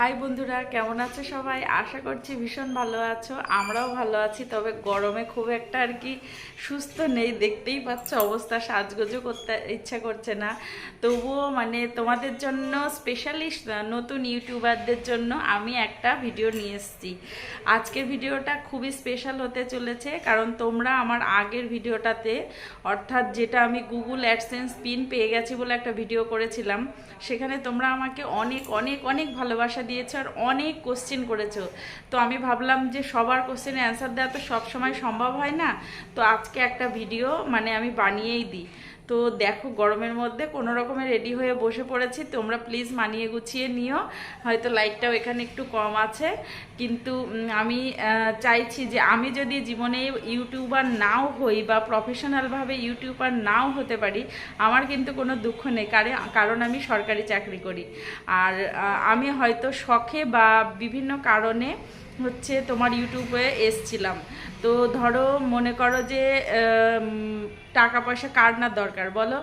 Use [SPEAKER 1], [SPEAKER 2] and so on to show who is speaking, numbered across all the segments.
[SPEAKER 1] High বন্ধুরা, কেমন আছো সবাই? আশা করছি ভীষণ ভালো আছো। আমরাও ভালো আছি, তবে গরমে খুব একটা আর কি সুস্থ নেই। দেখতেই পাচ্ছ অবস্থা, সাজগোজও করতে ইচ্ছা করছে না। তবুও মানে তোমাদের জন্য স্পেশালি নতুন ইউটিউবারদের জন্য আমি একটা ভিডিও নিয়ে এসেছি। আজকের ভিডিওটা খুবই স্পেশাল হতে চলেছে, কারণ তোমরা আমার আগের ভিডিওটাতে, অর্থাৎ যেটা আমি গুগল অ্যাডসেন্স পিন পেয়ে গেছি বলে একটা ভিডিও করেছিলাম, সেখানে তোমরা আমাকে অনেক অনেক অনেক ভালোবাসা দিয়েছো আর অনেক কোশ্চেন করেছো। তো আমি ভাবলাম যে সবার কোশ্চেনের অ্যান্সার দেওয়া তো সবসময় সম্ভব হয় না, তো আজকে একটা ভিডিও মানে আমি বানিয়েই দিই। তো দেখো, গরমের মধ্যে কোনো রকমে রেডি হয়ে বসে পড়েছি। তোমরা প্লিজ মানিয়ে গুছিয়ে নিও। হয়তো লাইটটাও এখানে একটু কম আছে, কিন্তু আমি চাইছি যে আমি যদি জীবনে ইউটিউবার নাও হই বা প্রফেশনালভাবে ইউটিউবার নাও হতে পারি, আমার কিন্তু কোনো দুঃখ নেই, কারণ আমি সরকারি চাকরি করি। আর আমি হয়তো শখে বা বিভিন্ন কারণে হচ্ছে তোমার ইউটিউবে এসছিলাম। তো ধরো, মনে করো যে টাকা পয়সা কার না দরকার বলো?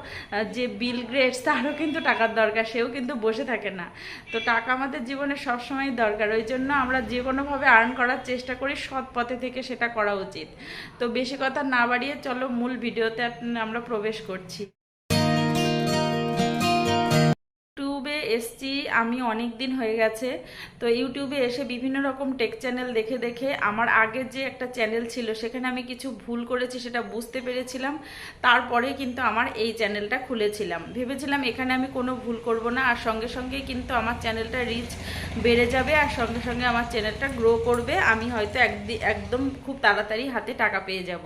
[SPEAKER 1] যে বিল গেটস, তারও কিন্তু টাকার দরকার, সেও কিন্তু বসে থাকে না। তো টাকা আমাদের জীবনে সবসময় দরকার, ওই জন্য আমরা যে কোনোভাবে আর্ন করার চেষ্টা করি, সৎ পথে থেকে সেটা করা উচিত। তো বেশি কথা না বাড়িয়ে চলো মূল ভিডিওতে আমরা প্রবেশ করছি। ইউটিউবে এসছি আমি অনেক দিন হয়ে গেছে। তো ইউটিউবে এসে বিভিন্ন রকম টেক চ্যানেল দেখে দেখে আমার আগের যে একটা চ্যানেল ছিল সেখানে আমি কিছু ভুল করেছি সেটা বুঝতে পেরেছিলাম। তারপরে কিন্তু আমার এই চ্যানেলটা খুলেছিলাম, ভেবেছিলাম এখানে আমি কোনো ভুল করব না, আর সঙ্গে সঙ্গেই কিন্তু আমার চ্যানেলটা রিচ বেড়ে যাবে, আর সঙ্গে সঙ্গে আমার চ্যানেলটা গ্রো করবে। আমি হয়তো একদম খুব তাড়াতাড়ি হাতে টাকা পেয়ে যাব।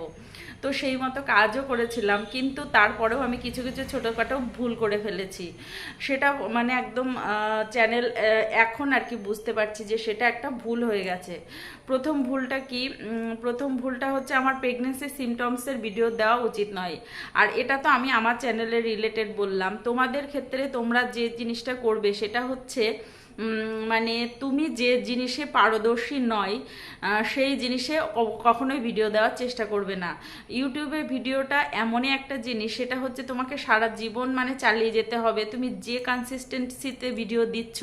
[SPEAKER 1] তো সেই মতো কাজও করেছিলাম, কিন্তু তারপরেও আমি কিছু কিছু ছোটোখাটো ভুল করে ফেলেছি। সেটা মানে একদম চ্যানেল এখন আর কি বুঝতে পারছি যে সেটা একটা ভুল হয়ে গেছে। প্রথম ভুলটা কি? প্রথম ভুলটা হচ্ছে আমার প্রেগনেন্সি সিমটমসের ভিডিও দেওয়া উচিত নয়। আর এটা তো আমি আমার চ্যানেলে রিলেটেড বললাম। তোমাদের ক্ষেত্রে তোমরা যে জিনিসটা করবে সেটা হচ্ছে মানে তুমি যে জিনিসে পারদর্শী নয় সেই জিনিসে কখনোই ভিডিও দেওয়ার চেষ্টা করবে না। ইউটিউবে ভিডিওটা এমনই একটা জিনিস, সেটা হচ্ছে তোমাকে সারা জীবন মানে চালিয়ে যেতে হবে। তুমি যে কনসিস্টেন্সিতে ভিডিও দিচ্ছ,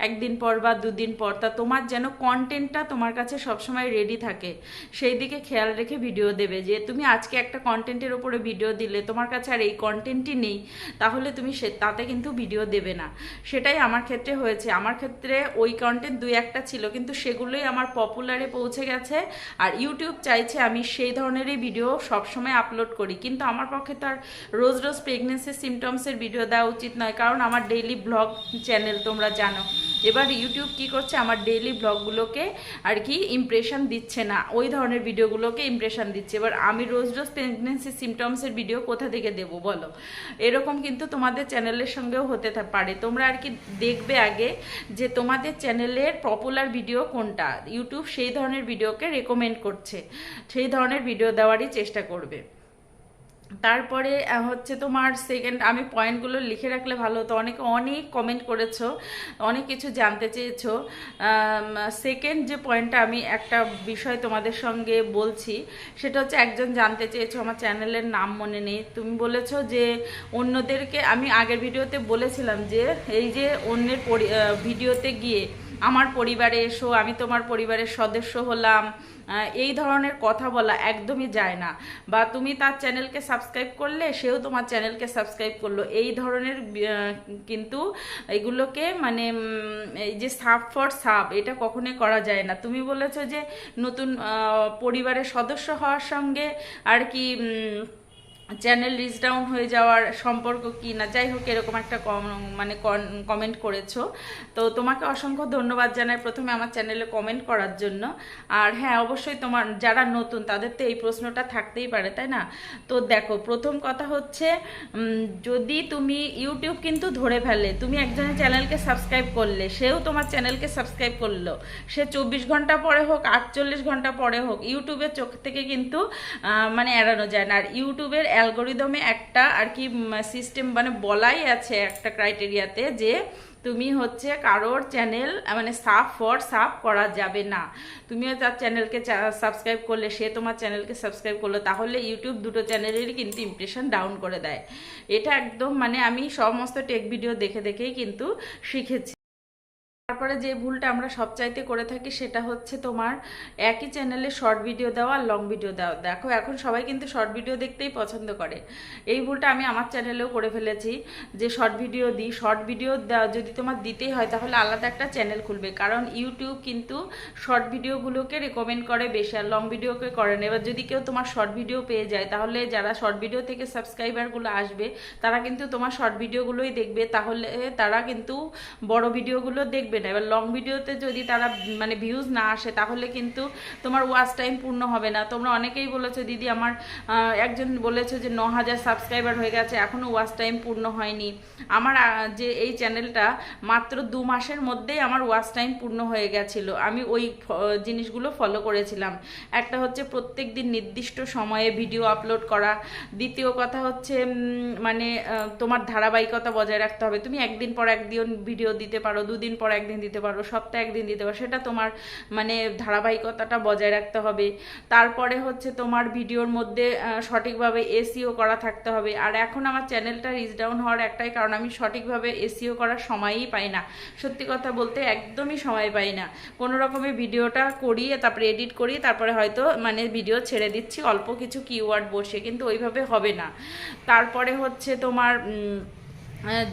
[SPEAKER 1] একদিন পর বা দুদিন পর, তা তোমার যেন কন্টেন্টটা তোমার কাছে সবসময় রেডি থাকে, সেই দিকে খেয়াল রেখে ভিডিও দেবে। যে তুমি আজকে একটা কন্টেন্টের ওপরে ভিডিও দিলে, তোমার কাছে আর এই কন্টেন্টই নেই, তাহলে তুমি তাতে কিন্তু ভিডিও দেবে না। সেটাই আমার ক্ষেত্রে হয়েছে। আমার ক্ষেত্রে ওই কন্টেন্ট দুই একটা ছিল, কিন্তু সেগুলোই আমার পপুলারে পৌঁছে গেছে। আর ইউটিউব চাইছে আমি সেই ধরনেরই ভিডিও সবসময় আপলোড করি, কিন্তু আমার পক্ষে তো আর রোজ রোজ প্রেগনেন্সি সিমটমসের ভিডিও দেওয়া উচিত নয়, কারণ আমার ডেইলি ব্লগ চ্যানেল তোমরা জানো। এবার ইউটিউব কি করছে, আমার ডেইলি ব্লগগুলোকে আর কি ইমপ্রেশন দিচ্ছে না, ওই ধরনের ভিডিওগুলোকে ইমপ্রেশন দিচ্ছে। এবার আমি রোজ রোজ প্রেগনেন্সি সিমটমসের ভিডিও কোথা থেকে দেবো বলো? এরকম কিন্তু তোমাদের চ্যানেলের সঙ্গেও হতে পারে। তোমরা আর কি দেখবে আগে যে তোমাদের চ্যানেলের পপুলার ভিডিও কোনটা, ইউটিউব সেই ধরনের ভিডিওকে রেকমেন্ড করছে, সেই ধরনের ভিডিও দেওয়ারই চেষ্টা করবে। তারপরে হচ্ছে তোমার সেকেন্ড, আমি পয়েন্টগুলো লিখে রাখলে ভালো হতো, অনেকে অনেক কমেন্ট করেছো, অনেক কিছু জানতে চেয়েছো। সেকেন্ড যে পয়েন্টটা আমি একটা বিষয় তোমাদের সঙ্গে বলছি, সেটা হচ্ছে একজন জানতে চেয়েছো, আমার চ্যানেলের নাম মনে নেই, তুমি বলেছো যে অন্যদেরকে, আমি আগের ভিডিওতে বলেছিলাম যে এই যে অন্যের ভিডিওতে গিয়ে আমার পরিবারে এসো, আমি তোমার পরিবারের সদস্য হলাম, এই ধরনের কথা বলা একদমই যায় না। বা তুমি তার চ্যানেলকে সাবস্ক্রাইব করলে, সেও তোমার চ্যানেলকে সাবস্ক্রাইব করলো, এই ধরনের কিন্তু এগুলোকে মানে এই যে সাব ফর সাব, এটা কখনোই করা যায় না। তুমি বলেছো যে নতুন পরিবারের সদস্য হওয়ার সঙ্গে আর কি চ্যানেল রিচ ডাউন হয়ে যাওয়ার সম্পর্ক কি না, যাই হোক এরকম একটা মানে কমেন্ট করেছো। তো তোমাকে অসংখ্য ধন্যবাদ জানাই প্রথমে আমার চ্যানেলে কমেন্ট করার জন্য। আর হ্যাঁ, অবশ্যই তোমার যারা নতুন তাদের তো এই প্রশ্নটা থাকতেই পারে, তাই না? তো দেখো, প্রথম কথা হচ্ছে যদি তুমি ইউটিউব কিন্তু ধরে ফেলে, তুমি একজনের চ্যানেলকে সাবস্ক্রাইব করলে, সেও তোমার চ্যানেলকে সাবস্ক্রাইব করলো, সে 24 ঘন্টা পরে হোক 48 ঘন্টা পরে হোক, ইউটিউবের চোখ থেকে কিন্তু মানে এড়ানো যায় না। আর ইউটিউবের অ্যালগোরিদমে একটা আর কি সিস্টেম মানে বলাই আছে একটা ক্রাইটেরিয়াতে, যে তুমি হচ্ছে কারোর চ্যানেল মানে সাব ফর সাব করা যাবে না। তুমিও তার চ্যানেলকে সাবস্ক্রাইব করলে, সে তোমার চ্যানেলকে সাবস্ক্রাইব করলো, তাহলে ইউটিউব দুটো চ্যানেলেরই কিন্তু ইমপ্রেশন ডাউন করে দেয়। এটা একদম মানে আমি সমস্ত টেক ভিডিও দেখে দেখেই কিন্তু শিখেছি। তারপরে যে ভুলটা আমরা সবচাইতে করে থাকি সেটা হচ্ছে তোমার একই চ্যানেলে শর্ট ভিডিও দেওয়া আর লং ভিডিও দেওয়া। দেখো এখন সবাই কিন্তু শর্ট ভিডিও দেখতেই পছন্দ করে, এই ভুলটা আমি আমার চ্যানেলেও করে ফেলেছি যে শর্ট ভিডিও দিই। শর্ট ভিডিও যদি তোমার দিতেই হয় তাহলে আলাদা একটা চ্যানেল খুলবে, কারণ ইউটিউব কিন্তু শর্ট ভিডিওগুলোকে রেকমেন্ড করে বেশি আর লং ভিডিওকে করে না। এবার যদি কেউ তোমার শর্ট ভিডিও পেয়ে যায় তাহলে যারা শর্ট ভিডিও থেকে সাবস্ক্রাইবারগুলো আসবে তারা কিন্তু তোমার শর্ট ভিডিওগুলোই দেখবে, তাহলে তারা কিন্তু বড় ভিডিওগুলো দেখবে না। এবার লং ভিডিওতে যদি তারা মানে ভিউজ না আসে তাহলে কিন্তু তোমার ওয়াচ টাইম পূর্ণ হবে না। তোমরা অনেকেই বলেছো দিদি আমার একজন বলেছো যে 9000 সাবস্ক্রাইবার হয়ে গেছে এখনও ওয়াচ টাইম পূর্ণ হয়নি। আমার যে এই চ্যানেলটা মাত্র 2 মাসের মধ্যেই আমার ওয়াচ টাইম পূর্ণ হয়ে গেছিল। আমি ওই জিনিসগুলো ফলো করেছিলাম। একটা হচ্ছে প্রত্যেক দিন নির্দিষ্ট সময়ে ভিডিও আপলোড করা, দ্বিতীয় কথা হচ্ছে মানে তোমার ধারাবাহিকতা বজায় রাখতে হবে। তুমি একদিন পর একদিন ভিডিও দিতে পারো, দুদিন পর একদিন দিতে পারো, সপ্তাহে একদিন দিতে পারো, সেটা তোমার মানে ধারাবাহিকতাটা বজায় রাখতে হবে। তারপরে হচ্ছে তোমার ভিডিওর মধ্যে সঠিকভাবে এসইও করা থাকতে হবে। আর এখন আমার চ্যানেলটা রিচ ডাউন হওয়ার একটাই কারণ, আমি সঠিকভাবে এসইও করার সময়ই পাই না। সত্যি কথা বলতে একদমই সময় পাই না। কোনো রকমে ভিডিওটা করি, তারপরে এডিট করি, তারপরে হয়তো মানে ভিডিও ছেড়ে দিচ্ছি অল্প কিছু কিওয়ার্ড বসে, কিন্তু ওইভাবে হবে না। তারপরে হচ্ছে তোমার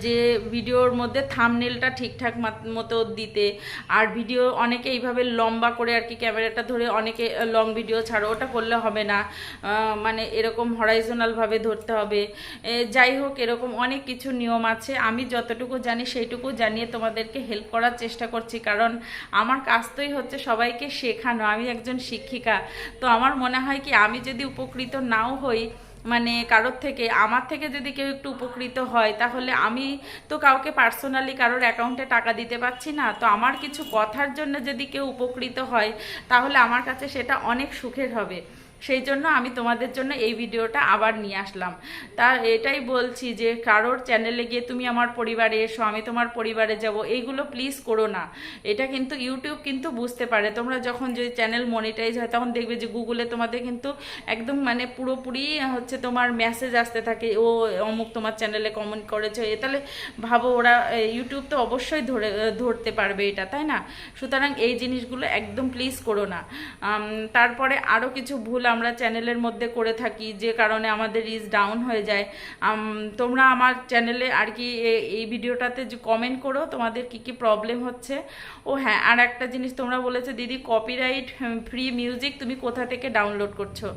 [SPEAKER 1] যে ভিডিওর মধ্যে থাম্বনেলটা ঠিকঠাক মতো দিতে। আর ভিডিও অনেকে এইভাবে লম্বা করে আর কি ক্যামেরাটা ধরে অনেকে লং ভিডিও ছাড়ো, ওটা করলে হবে না, মানে এরকম হরাইজনালভাবে ধরতে হবে। যাই হোক এরকম অনেক কিছু নিয়ম আছে, আমি যতটুকু জানি সেইটুকু জানিয়ে তোমাদেরকে হেল্প করার চেষ্টা করছি, কারণ আমার কাজ তোই হচ্ছে সবাইকে শেখানো। আমি একজন শিক্ষিকা, তো আমার মনে হয় কি আমি যদি উপকৃত নাও হই মানে কারোর থেকে, আমার থেকে যদি কেউ একটু উপকৃত হয় তাহলে আমি তো কাউকে পার্সোনালি কারোর অ্যাকাউন্টে টাকা দিতে পারছি না, তো আমার কিছু কথার জন্য যদি কেউ উপকৃত হয় তাহলে আমার কাছে সেটা অনেক সুখের হবে। সেই জন্য আমি তোমাদের জন্য এই ভিডিওটা আবার নিয়ে আসলাম। তা এটাই বলছি যে কারোর চ্যানেলে গিয়ে তুমি আমার পরিবারে এসো, আমি তোমার পরিবারে যাব, এইগুলো প্লিজ করো না। এটা কিন্তু ইউটিউব কিন্তু বুঝতে পারে। তোমরা যখন যে চ্যানেল মনিটাইজ হয় তখন দেখবে যে গুগলে তোমাদের কিন্তু একদম মানে পুরোপুরি হচ্ছে তোমার মেসেজ আসতে থাকে, ও অমুক তোমার চ্যানেলে কমেন্ট করেছে, তাহলে ভাবো ওরা ইউটিউব তো অবশ্যই ধরতে পারবে এটা, তাই না? সুতরাং এই জিনিসগুলো একদম প্লিজ করো না। তারপরে আরও কিছু ভুল আমরা চ্যানেলের মধ্যে করে থাকি যে কারণে আমাদের রিচ ডাউন হয়ে যায়। তোমরা আমার চ্যানেলে আর কি এই ভিডিওটাতে যে কমেন্ট করো তোমাদের কি কি প্রবলেম হচ্ছে। ও হ্যাঁ, আর একটা জিনিস তোমরা বলেছো দিদি কপিরাইট ফ্রি মিউজিক তুমি কোথা থেকে ডাউনলোড করছো।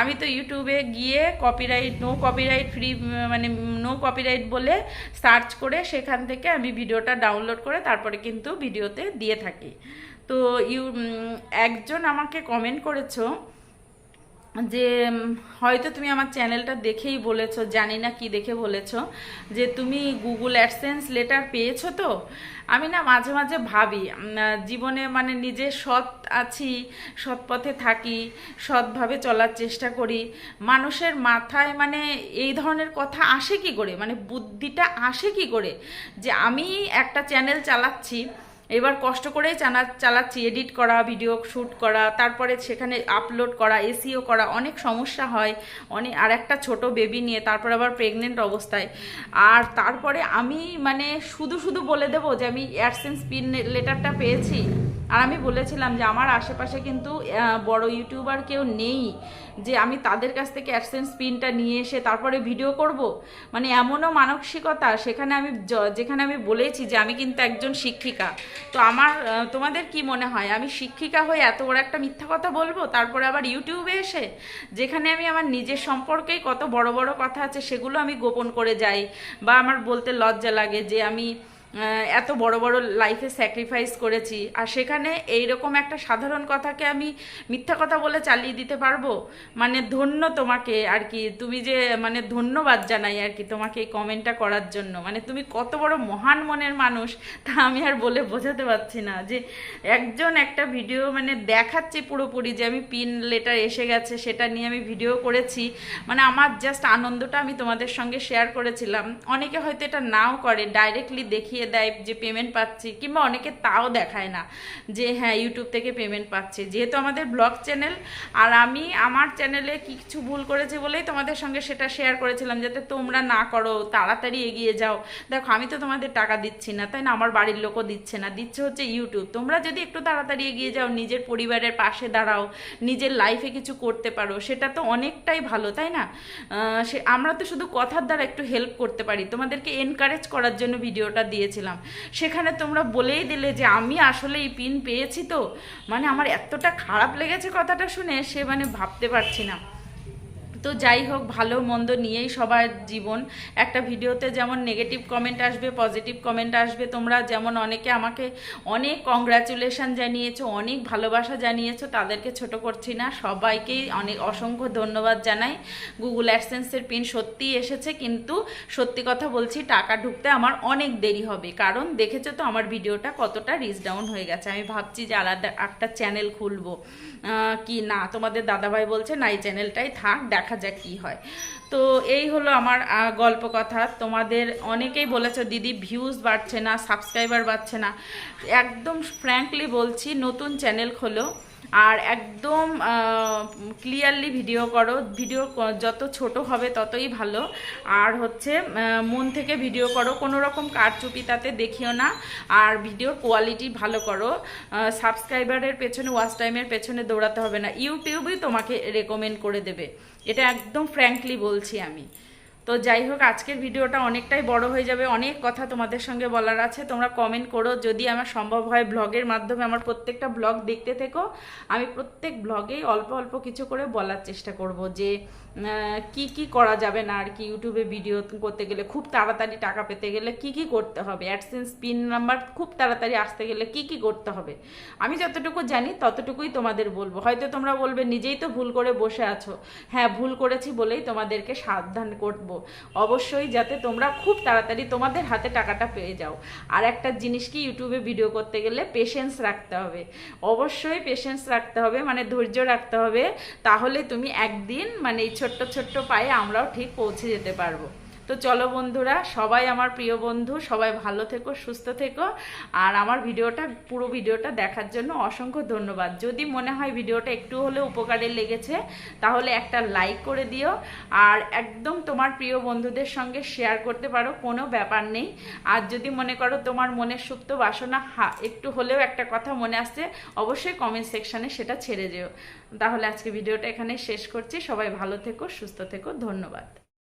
[SPEAKER 1] আমি তো ইউটিউবে গিয়ে কপিরাইট নো কপিরাইট ফ্রি মানে নো কপিরাইট বলে সার্চ করে সেখান থেকে আমি ভিডিওটা ডাউনলোড করে তারপরে কিন্তু ভিডিওতে দিয়ে থাকি। তো একজন আমাকে কমেন্ট করেছো যে হয়তো তুমি আমার চ্যানেলটা দেখেই বলেছো, জানি না কি দেখে বলেছো, যে তুমি গুগল অ্যাডসেন্স লেটার পেয়েছো। তো আমি না মাঝে মাঝে ভাবি জীবনে মানে নিজে সৎ আছি, সৎ পথে থাকি, সৎভাবে চলার চেষ্টা করি, মানুষের মাথায় মানে এই ধরনের কথা আসে কি করে, মানে বুদ্ধিটা আসে কি করে যে আমি একটা চ্যানেল চালাচ্ছি, এবার কষ্ট করেই চালাচ্ছি, এডিট করা, ভিডিও শ্যুট করা, তারপরে সেখানে আপলোড করা, এসইও করা, অনেক সমস্যা হয় অনেক। আর একটা ছোট বেবি নিয়ে, তারপর আবার প্রেগনেন্ট অবস্থায়, আর তারপরে আমি মানে শুধু শুধু বলে দেবো যে আমি অ্যাডসেন্স পিন লেটারটা পেয়েছি। আর আমি বলেছিলাম যে আমার আশেপাশে কিন্তু বড় ইউটিউবার কেউ নেই যে আমি তাদের কাছ থেকে অ্যাডসেন্স পিনটা নিয়ে এসে তারপরে ভিডিও করব, মানে এমনও মানসিকতা সেখানে। আমি যেখানে আমি বলেছি যে আমি কিন্তু একজন শিক্ষিকা, তো আমার তোমাদের কি মনে হয় আমি শিক্ষিকা হয়ে এত বড় একটা মিথ্যা কথা বলবো তারপরে আবার ইউটিউবে এসে, যেখানে আমি আমার নিজের সম্পর্কেই কত বড় বড় কথা আছে সেগুলো আমি গোপন করে যাই, বা আমার বলতে লজ্জা লাগে যে আমি এত বড় বড় লাইফে স্যাক্রিফাইস করেছি, আর সেখানে এইরকম একটা সাধারণ কথাকে আমি মিথ্যা কথা বলে চালিয়ে দিতে পারবো। মানে ধন্য তোমাকে আর কি, তুমি যে মানে ধন্যবাদ জানাই আর কি তোমাকে এই কমেন্টটা করার জন্য। মানে তুমি কত বড় মহান মনের মানুষ তা আমি আর বলে বোঝাতে পারছি না। যে একজন একটা ভিডিও মানে দেখাচ্ছে পুরোপুরি যে আমি পিন লেটার এসে গেছে, সেটা নিয়ে আমি ভিডিও করেছি, মানে আমার জাস্ট আনন্দটা আমি তোমাদের সঙ্গে শেয়ার করেছিলাম। অনেকে হয়তো এটা নাও করে, ডাইরেক্টলি দেখিয়ে দেখিয়ে দেয় যে পেমেন্ট পাচ্ছি, কিংবা অনেকে তাও দেখায় না যে হ্যাঁ ইউটিউব থেকে পেমেন্ট পাচ্ছে। যেহেতু আমাদের ব্লগ চ্যানেল, আর আমি আমার চ্যানেলে কিছু ভুল করেছি বলেই তোমাদের সঙ্গে সেটা শেয়ার করেছিলাম, যাতে তোমরা না করো, তাড়াতাড়ি এগিয়ে যাও। দেখো আমি তো তোমাদের টাকা দিচ্ছি না, তাই না, আমার বাড়ির লোকও দিচ্ছে না, দিচ্ছে হচ্ছে ইউটিউব। তোমরা যদি একটু তাড়াতাড়ি এগিয়ে যাও, নিজের পরিবারের পাশে দাঁড়াও, নিজের লাইফে কিছু করতে পারো, সেটা তো অনেকটাই ভালো, তাই না? আমরা তো শুধু কথার দ্বারা একটু হেল্প করতে পারি। তোমাদেরকে এনকারেজ করার জন্য ভিডিওটা দিয়েছিলাম, সেখানে তোমরা বলেই দিলে যে আমি আসলে এই পিন পেয়েছি। তো মানে আমার এতটা খারাপ লেগেছে কথাটা শুনে, সে মানে ভাবতে পারছি না। তো যাই হোক, ভালো মন্দ নিয়েই সবার জীবন। একটা ভিডিওতে যেমন নেগেটিভ কমেন্ট আসবে, পজিটিভ কমেন্ট আসবে। তোমরা যেমন অনেকে আমাকে অনেক কংগ্রাচুলেশন জানিয়েছো, অনেক ভালোবাসা জানিয়েছো, তাদেরকে ছোট করছি না, সবাইকেই অনেক অসংখ্য ধন্যবাদ জানাই। গুগল অ্যাডসেন্সের পিন সত্যিই এসেছে, কিন্তু সত্যি কথা বলছি টাকা ঢুকতে আমার অনেক দেরি হবে। কারণ দেখেছো তো আমার ভিডিওটা কতটা রিচ ডাউন হয়ে গেছে। আমি ভাবছি যে আলাদা একটা চ্যানেল খুলবো কি না, তোমাদের দাদাভাই বলছে না এই চ্যানেলটাই থাক, দেখা যাক কি হয়। তো এই হলো আমার গল্প কথা। তোমাদের অনেকেই বলেছো দিদি ভিউজ বাড়ছে না, সাবস্ক্রাইবার বাড়ছে না। একদম ফ্র্যাঙ্কলি বলছি, নতুন চ্যানেল খোলো আর একদম ক্লিয়ারলি ভিডিও করো। ভিডিও যত ছোট হবে ততই ভালো। আর হচ্ছে মন থেকে ভিডিও করো, কোনো রকম কারচুপি তাতে দেখিও না। আর ভিডিওর কোয়ালিটি ভালো করো। সাবস্ক্রাইবারের পেছনে, ওয়াচ টাইমের পেছনে দৌড়াতে হবে না, ইউটিউবই তোমাকে রেকমেন্ড করে দেবে। এটা একদম ফ্র্যাঙ্কলি বলছি আমি। তো যাই হোক, আজকের ভিডিওটা অনেকটাই বড় হয়ে যাবে, অনেক কথা তোমাদের সঙ্গে বলার আছে। তোমরা কমেন্ট করো, যদি আমার সম্ভব হয় ব্লগের মাধ্যমে আমার প্রত্যেকটা ব্লগ দেখতে থেকো। আমি প্রত্যেক ব্লগেই অল্প অল্প কিছু করে বলার চেষ্টা করব যে কি কি করা যাবে না আর কি। ইউটিউবে ভিডিও করতে গেলে, খুব তাড়াতাড়ি টাকা পেতে গেলে কি কি করতে হবে, অ্যাডসেন্স পিন নাম্বার খুব তাড়াতাড়ি আসতে গেলে কি কি করতে হবে, আমি যতটুকু জানি ততটুকুই তোমাদের বলবো। হয়তো তোমরা বলবে নিজেই তো ভুল করে বসে আছো। হ্যাঁ, ভুল করেছি বলেই তোমাদেরকে সাবধান করবো অবশ্যই, যাতে তোমরা খুব তাড়াতাড়ি তোমাদের হাতে টাকাটা পেয়ে যাও। আর একটা জিনিস কি, ইউটিউবে ভিডিও করতে গেলে পেশেন্স রাখতে হবে, অবশ্যই পেশেন্স রাখতে হবে, মানে ধৈর্য রাখতে হবে। তাহলে তুমি একদিন মানে এই ছোট্ট ছোট্ট পায়ে আমরাও ঠিক পৌঁছে যেতে পারবো। তো চলো বন্ধুরা, সবাই আমার প্রিয় বন্ধু, সবাই ভালো থেকো, সুস্থ থেকো। আর আমার ভিডিওটা, পুরো ভিডিওটা দেখার জন্য অসংখ্য ধন্যবাদ। যদি মনে হয় ভিডিওটা একটু হলেও উপকারে লেগেছে, তাহলে একটা লাইক করে দিও। আর একদম তোমার প্রিয় বন্ধুদের সঙ্গে শেয়ার করতে পারো, কোনো ব্যাপার নেই। আর যদি মনে করো তোমার মনের সুপ্ত বাসনা একটু হলেও একটা কথা মনে আসছে, অবশ্যই কমেন্ট সেকশানে সেটা ছেড়ে যেও। তাহলে আজকে ভিডিওটা এখানে শেষ করছি। সবাই ভালো থেকো, সুস্থ থেকো, ধন্যবাদ।